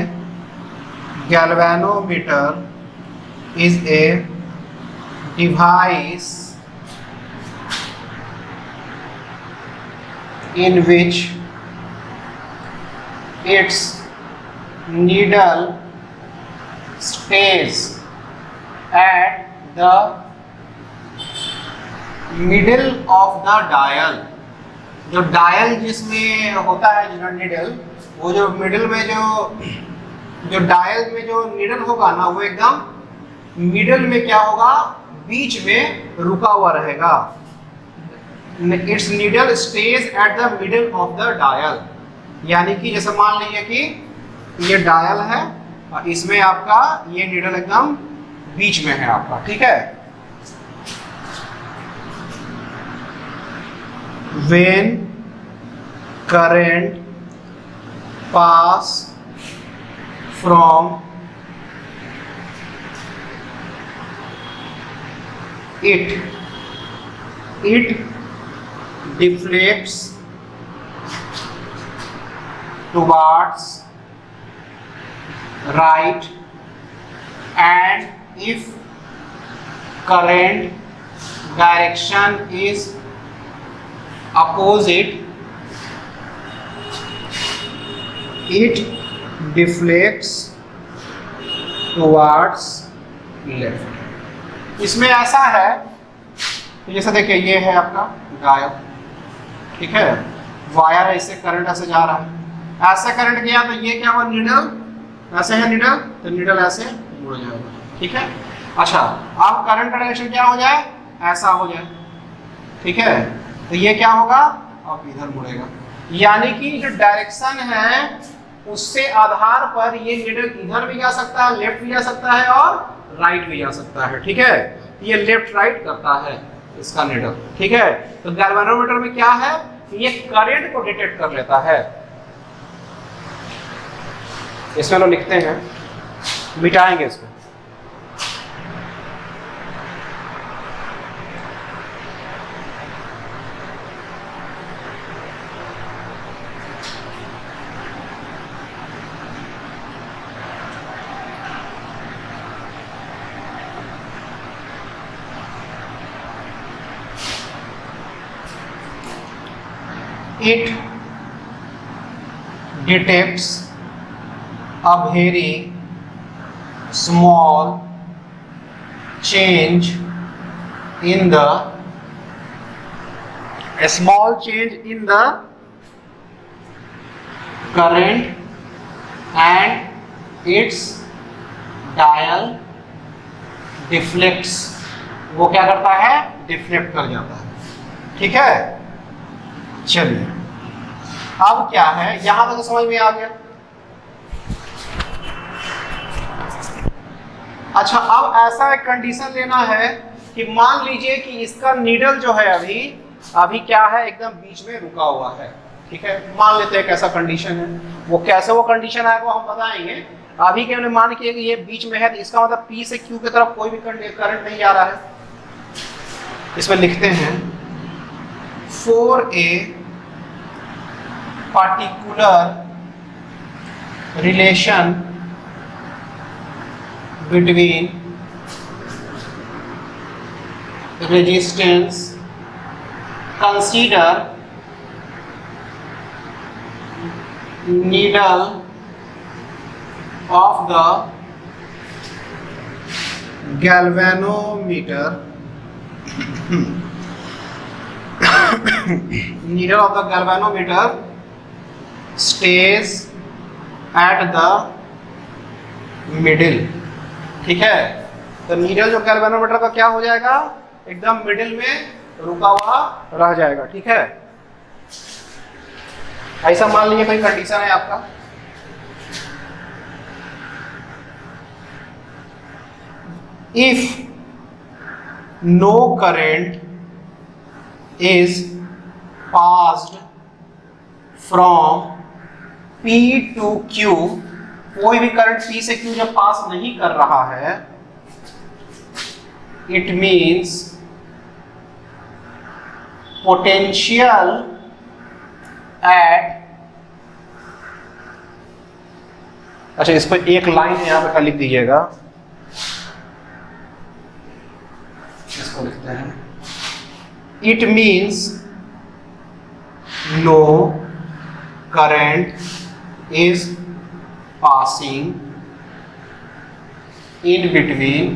galvanometer is a device in which its needle stays at the middle of the dial। जो डायल जिसमें होता है जो नीडल, वो जो मिडिल में जो डायल में जो नीडल होगा ना, वो एकदम मिडिल में क्या होगा, बीच में रुका हुआ रहेगा। Its needle stays at the middle of the dial। यानी कि जैसे मान लीजिए कि ये डायल है और इसमें आपका ये नीडल एकदम बीच में है आपका, ठीक है। When current pass from it deflects towards right, and if current direction is opposite, it deflects towards left। इसमें ऐसा है, जैसे देखिए ये है आपका डायल, ठीक है, वायर है, इससे करंट ऐसे जा रहा है, ऐसे करंट गया तो ये क्या हुआ, नीडल ऐसे है नीडल, तो नीडल ऐसे मुड़ जाएगा, ठीक है। अच्छा, अब करंट का डायरेक्शन क्या हो जाए, ऐसा हो जाए, ठीक है, तो ये क्या होगा, अब इधर मुड़ेगा। यानी कि जो डायरेक्शन है उससे आधार पर ये नीडल इधर भी जा सकता है, लेफ्ट भी जा सकता है और राइट भी जा सकता है, ठीक है। ये लेफ्ट राइट करता है इसका नीडल, ठीक है। तो गैल्वेनोमीटर में क्या है, ये करंट को डिटेक्ट कर लेता है। इसमें लोग लिखते हैं, मिटाएंगे इसको। It detects a very small change in the current and its dial deflects। वो क्या करता है, डिफ्लेक्ट कर जाता है, ठीक है। चलिए अब क्या है, यहां तक तो समझ में आ गया। अच्छा, अब ऐसा एक कंडीशन लेना है कि मान लीजिए कि इसका नीडल जो है अभी क्या है, एकदम बीच में रुका हुआ है, ठीक है। मान लेते हैं कैसा कंडीशन है, वो कैसे वो कंडीशन है वो हम बताएंगे। अभी के हमने मान किया कि ये बीच में है, तो इसका मतलब P से Q की तरफ कोई भी करंट नहीं आ रहा है। इसमें लिखते हैं, for a particular relation between resistance, consider needle of the galvanometer needle of the galvanometer stays at the middle, ठीक है। तो नीडल जो गैल्वेनोमीटर का क्या हो जाएगा, एकदम मिडिल में रुका हुआ रह जाएगा, ठीक है। ऐसा मान लीजिए कोई कंडीशन है आपका, if no current is passed from P to Q, कोई भी करंट P से Q जब पास नहीं कर रहा है, इट मीन्स पोटेंशियल एट, अच्छा इसको एक लाइन यहां पे लिख दीजिएगा, इसको लिखते हैं, it means no current is passing in between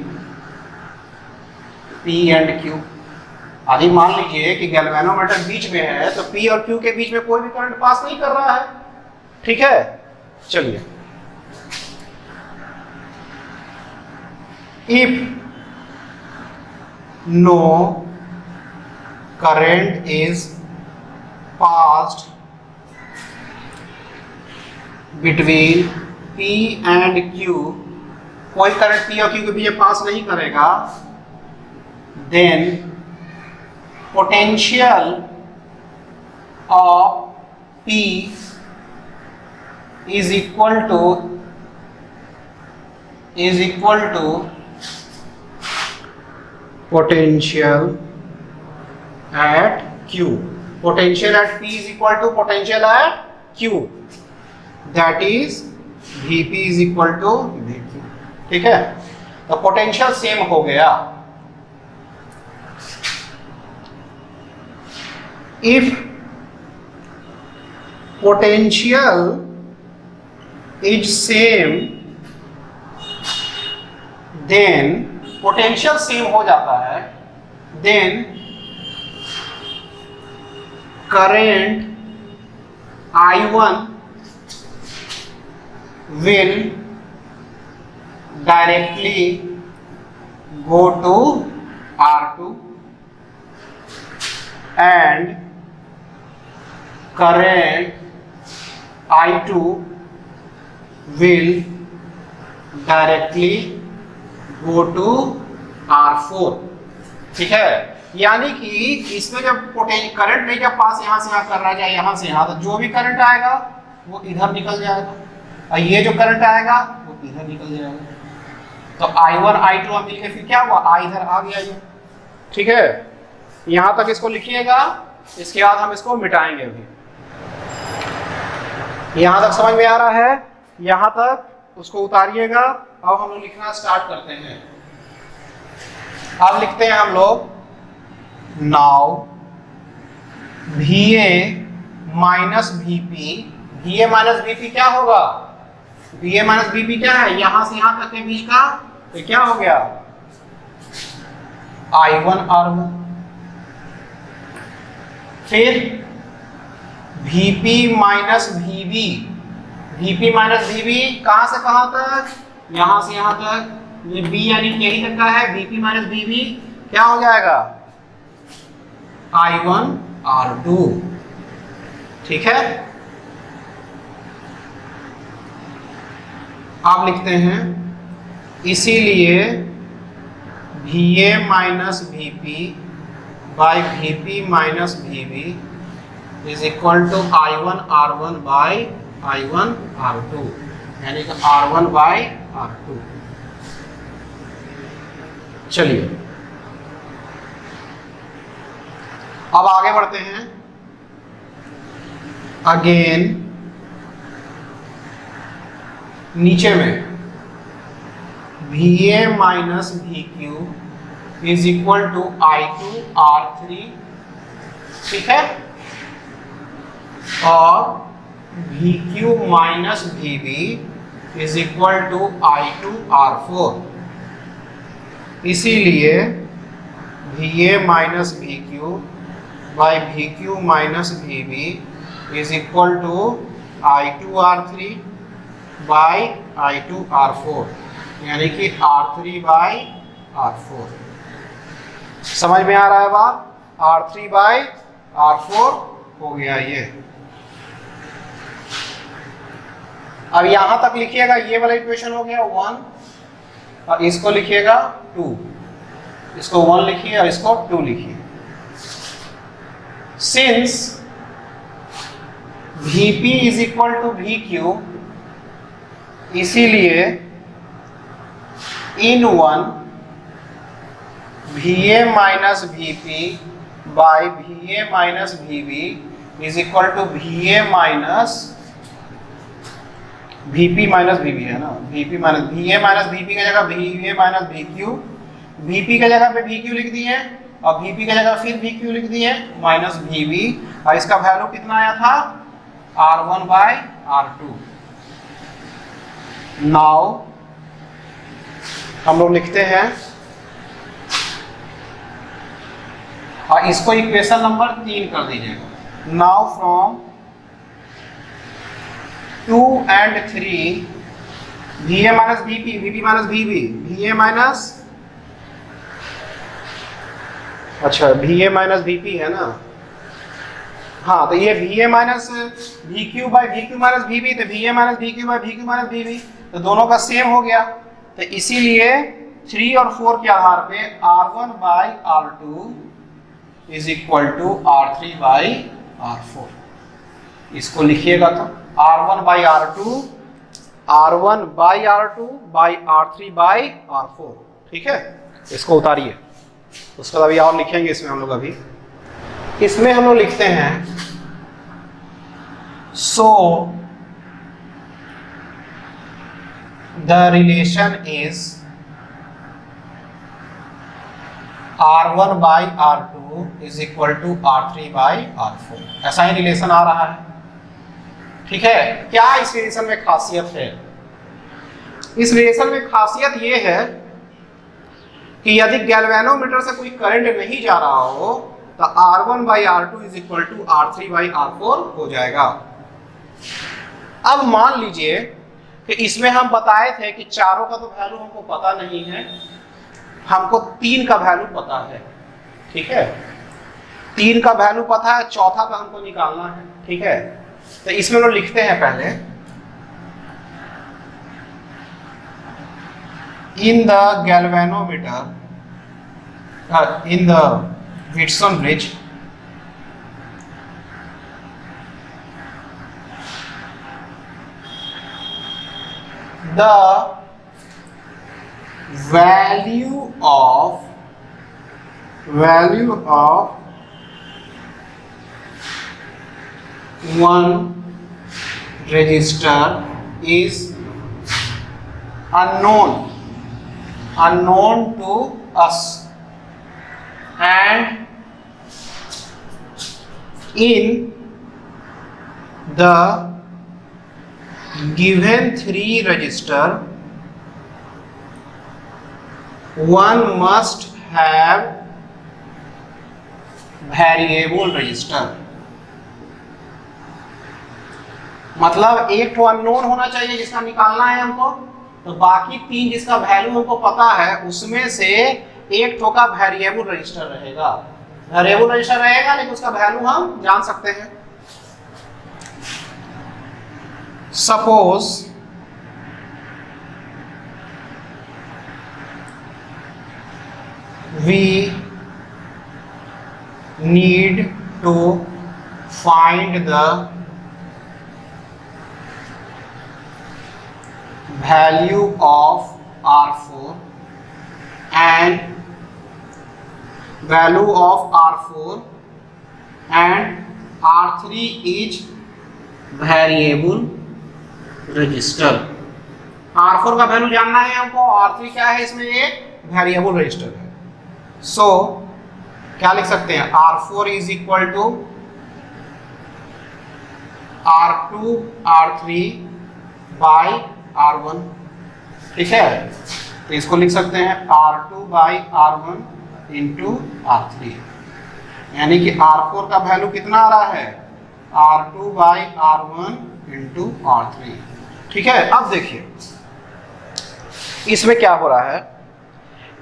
P and Q। अभी मान लीजिए कि गैल्वेनोमीटर बीच में है, तो P और Q के बीच में कोई भी करंट पास नहीं कर रहा है, ठीक है। चलिए, if no current is passed between P and Q, कोई करंट P और Q के बीच पास नहीं करेगा, then potential of P is equal to potential at Q. Potential at P is equal to potential at Q, that is Vp is equal to Vq, ठीक है। तो potential same हो गया। If potential is same, then potential same हो जाता है, then current I1 will directly go to R2 and current I2 will directly go to R4, ठीक है। यानी कि इसमें जब करंट नहीं जब पास यहां से यहां कर रहा है, यहां से यहां, तो जो भी करंट आएगा वो इधर निकल जाएगा, और ये जो करंट आएगा वो इधर निकल जाएगा। तो I1 I2 अब मिलके फिर क्या हुआ, I इधर आ गया ये, ठीक है। यहां तक इसको लिखिएगा, इसके बाद हम इसको मिटाएंगे। अभी यहां तक समझ में आ रहा है, यहां तक उसको उतारिएगा। अब हम लोग लिखना स्टार्ट करते हैं। अब लिखते हैं हम लोग, now VA minus VP, VA minus VP क्या होगा, VA माइनस VP क्या है, यहां से यहां तक के बीच का, तो क्या हो गया I1 R1, फिर VP minus VB, VP minus VB कहां से कहां तक, यहां से यहां तक, ये B यानी यही तक का है, VP माइनस VB क्या हो जाएगा I1 R2, ठीक है। आप लिखते हैं, इसीलिए VA minus VP by VP minus VB is equal to I1 R1 by I1 R2, यानी कि R1 बाई R2। चलिए अब आगे बढ़ते हैं। अगेन नीचे में VA minus VQ is equal to I2 R3, ठीक है, और VQ minus VB is equal to I2 R4। इसीलिए VA minus VQ by VQ minus VB is equal to I2 R3 by I2 R4, यानी कि R3 by R4। समझ में आ रहा है बात, R3 बाई R4 हो गया ये। अब यहां तक लिखिएगा, ये वाला इक्वेशन हो गया 1, और इसको लिखिएगा 2। इसको 1 लिखिए और इसको 2 लिखिए। Since Vp is equal to VQ, इसीलिए in 1 VA minus VP by VA minus VB is equal to VA minus VP minus VB है ना, VP minus VA minus VP की जगह VA माइनस VQ, VP की जगह पे VQ लिख दिए और VP की जगह फिर VQ लिख दिए माइनस VB, और इसका वैल्यू कितना आया था R1 बाई R2। नाउ हम लोग लिखते हैं और इसको इक्वेशन नंबर 3 कर दीजिएगा। Now from 2 and 3 VA minus VP, VP minus VB, VA minus, अच्छा VA माइनस VP है ना, हाँ तो ये VA minus VQ by VQ minus VB, तो VA minus VQ by VQ minus VB, तो दोनों का सेम हो गया। तो इसीलिए 3 और 4 के आधार पे R1 by R2 is equal to R3 by R4। इसको लिखिएगा तो R1 by R2, R1 by R2 by R3 by R4, ठीक है। इसको उतारिए, उसके बाद अभी और लिखेंगे इसमें हम लोग। अभी इसमें हम लोग लिखते हैं so the relation is R1 by R2 is equal to R3 by R4, ऐसा ही रिलेशन आ रहा है, ठीक है। क्या इस रिलेशन में खासियत है? इस रिलेशन में खासियत ये है कि यदि गैल्वेनोमीटर से कोई करंट नहीं जा रहा हो तो R1 by R2 is equal to R3 by R4 हो जाएगा। अब मान लीजिए कि इसमें हम बताए थे कि चारों का तो वैल्यू हमको पता नहीं है, हमको 3 का वैल्यू पता है, ठीक है। 3 का वैल्यू पता है, चौथा का हमको निकालना है, ठीक है। तो इसमें लोग लिखते हैं पहले in the galvanometer, in the Wheatstone bridge, the value of one register is unknown to us, and in the given 3 register one must have variable register। मतलब एक तो अननोन होना चाहिए जिसका निकालना है हमको, तो बाकी 3 जिसका वैल्यू हमको पता है उसमें से एक तो का वेरिएबल रजिस्टर रहेगा। वेरिएबल रजिस्टर रहेगा लेकिन उसका वैल्यू हम जान सकते हैं। Suppose we need to find the value of R4 and value of R4 and R3 is variable register। R4 का वैल्यू जानना है हमको, R3 क्या है, इसमें एक वेरिएबल रजिस्टर है। सो क्या लिख सकते हैं, R4 is equal to R2 R3 by R1, ठीक है। तो इसको लिख सकते हैं R2 by R1 into R3, यानी कि R4 का वैल्यू कितना आ रहा है, R2 by R1 into R3, ठीक है। अब देखिए इसमें क्या हो रहा है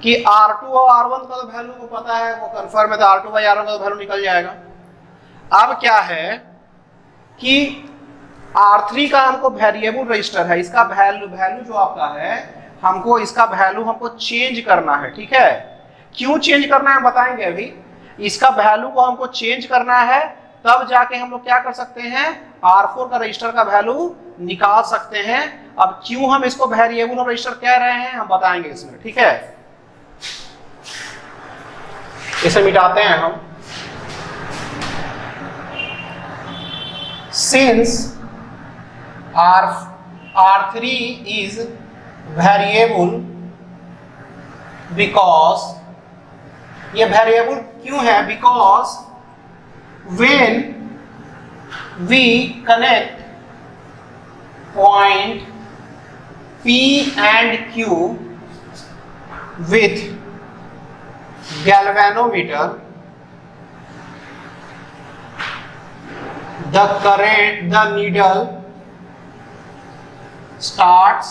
कि R2 और R1 का तो वैल्यू को पता है, वो कंफर्म है, तो R2 बाई R1 का तो वैल्यू निकल जाएगा। अब क्या है कि R3 का हमको वेरिएबल रजिस्टर है, इसका वैल्यू जो आपका है हमको इसका वैल्यू हमको चेंज करना है, ठीक है। क्यों चेंज करना है बताएंगे अभी। इसका वैल्यू को हमको चेंज करना है, तब जाके हम लोग क्या कर सकते हैं, R4 का रजिस्टर का वैल्यू निकाल सकते हैं। अब क्यों हम इसको वेरिएबल रजिस्टर कह रहे हैं हम बताएंगे इसमें, ठीक है। इसे मिटाते हैं हम। Since R3 is variable because, ये वेरिएबल क्यों है, because when we connect point P and Q with galvanometer, the needle starts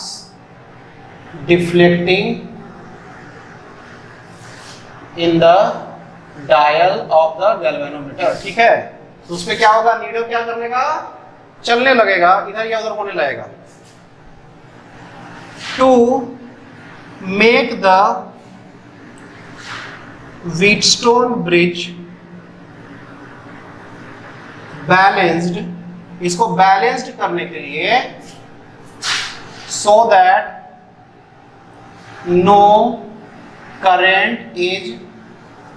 deflecting in the dial of the galvanometer, ठीक है। तो उसमें क्या होगा, नीडल क्या कर लेगा, चलने लगेगा, इधर या उधर होने लगेगा। To make the Wheatstone bridge balanced, इसको बैलेंस्ड करने के लिए, so that no current is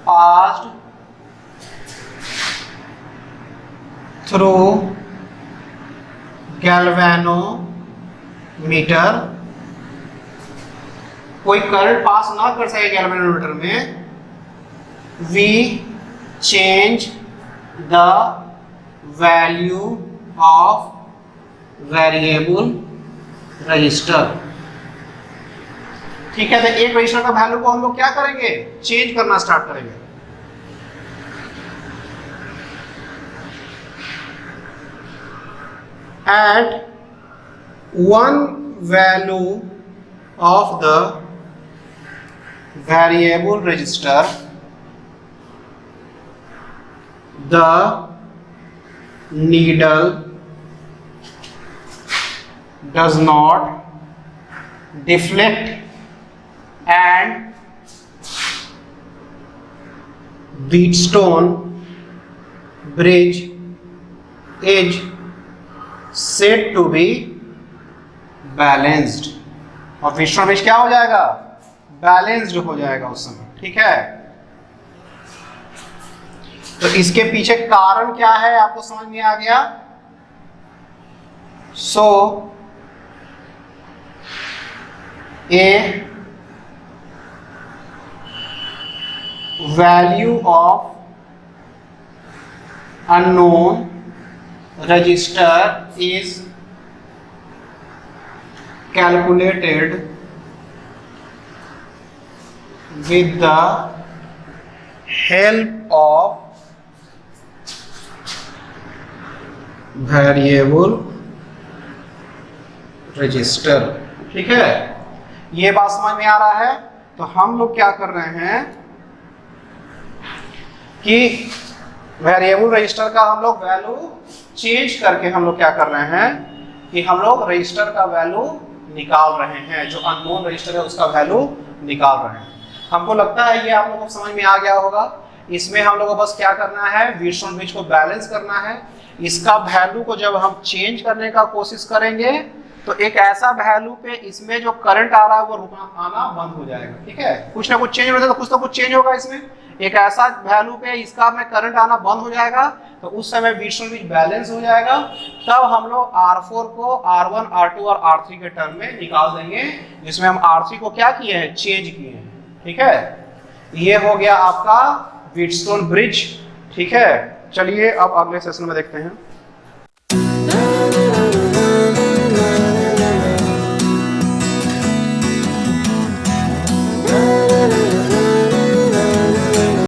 passed through galvanometer, कोई करंट पास ना कर सके गैल्वेनोमीटर में, we change the value of variable register, ठीक है। तो एक रजिस्टर का वैल्यू को हम लोग क्या करेंगे, चेंज करना स्टार्ट करेंगे। At one value of the variable resistor, the needle does not deflect and Wheatstone bridge is said to be balanced, और Wheatstone bridge क्या हो जाएगा, बैलेंस्ड हो जाएगा उस समय, ठीक है। तो इसके पीछे कारण क्या है आपको समझ में आ गया। So a value of unknown register is calculated with the help of variable register, ठीक है। ये बात समझ में आ रहा है। तो हम लोग क्या कर रहे हैं कि वेरिएबल रजिस्टर का हम लोग वैल्यू चेंज करके हम लोग क्या कर रहे हैं कि हम लोग रजिस्टर का वैल्यू निकाल रहे हैं, जो अननोन रजिस्टर है उसका वैल्यू निकाल रहे हैं। हमको लगता है ये आप लोगों को समझ में आ गया होगा। इसमें हम लोगों को बस क्या करना है, व्हीटस्टोन ब्रिज को बैलेंस करना है। इसका वैल्यू को जब हम चेंज करने का कोशिश करेंगे तो एक ऐसा वैल्यू पे इसमें जो करंट आ रहा है वो रुकना आना बंद हो जाएगा, ठीक है। कुछ ना कुछ चेंज होता है तो कुछ ना कुछ चेंज होगा इसमें। एक ऐसा वैल्यू पे इसका में करंट आना बंद हो जाएगा तो उस समय व्हीटस्टोन ब्रिज बैलेंस हो जाएगा। तब हम लोग R4 को R1, R2 और R3 के टर्म में निकाल देंगे, जिसमें हम R3 को क्या किए हैं, चेंज किए हैं, ठीक है। ये हो गया आपका व्हीटस्टोन ब्रिज, ठीक है। चलिए अब अगले सेशन में देखते हैं।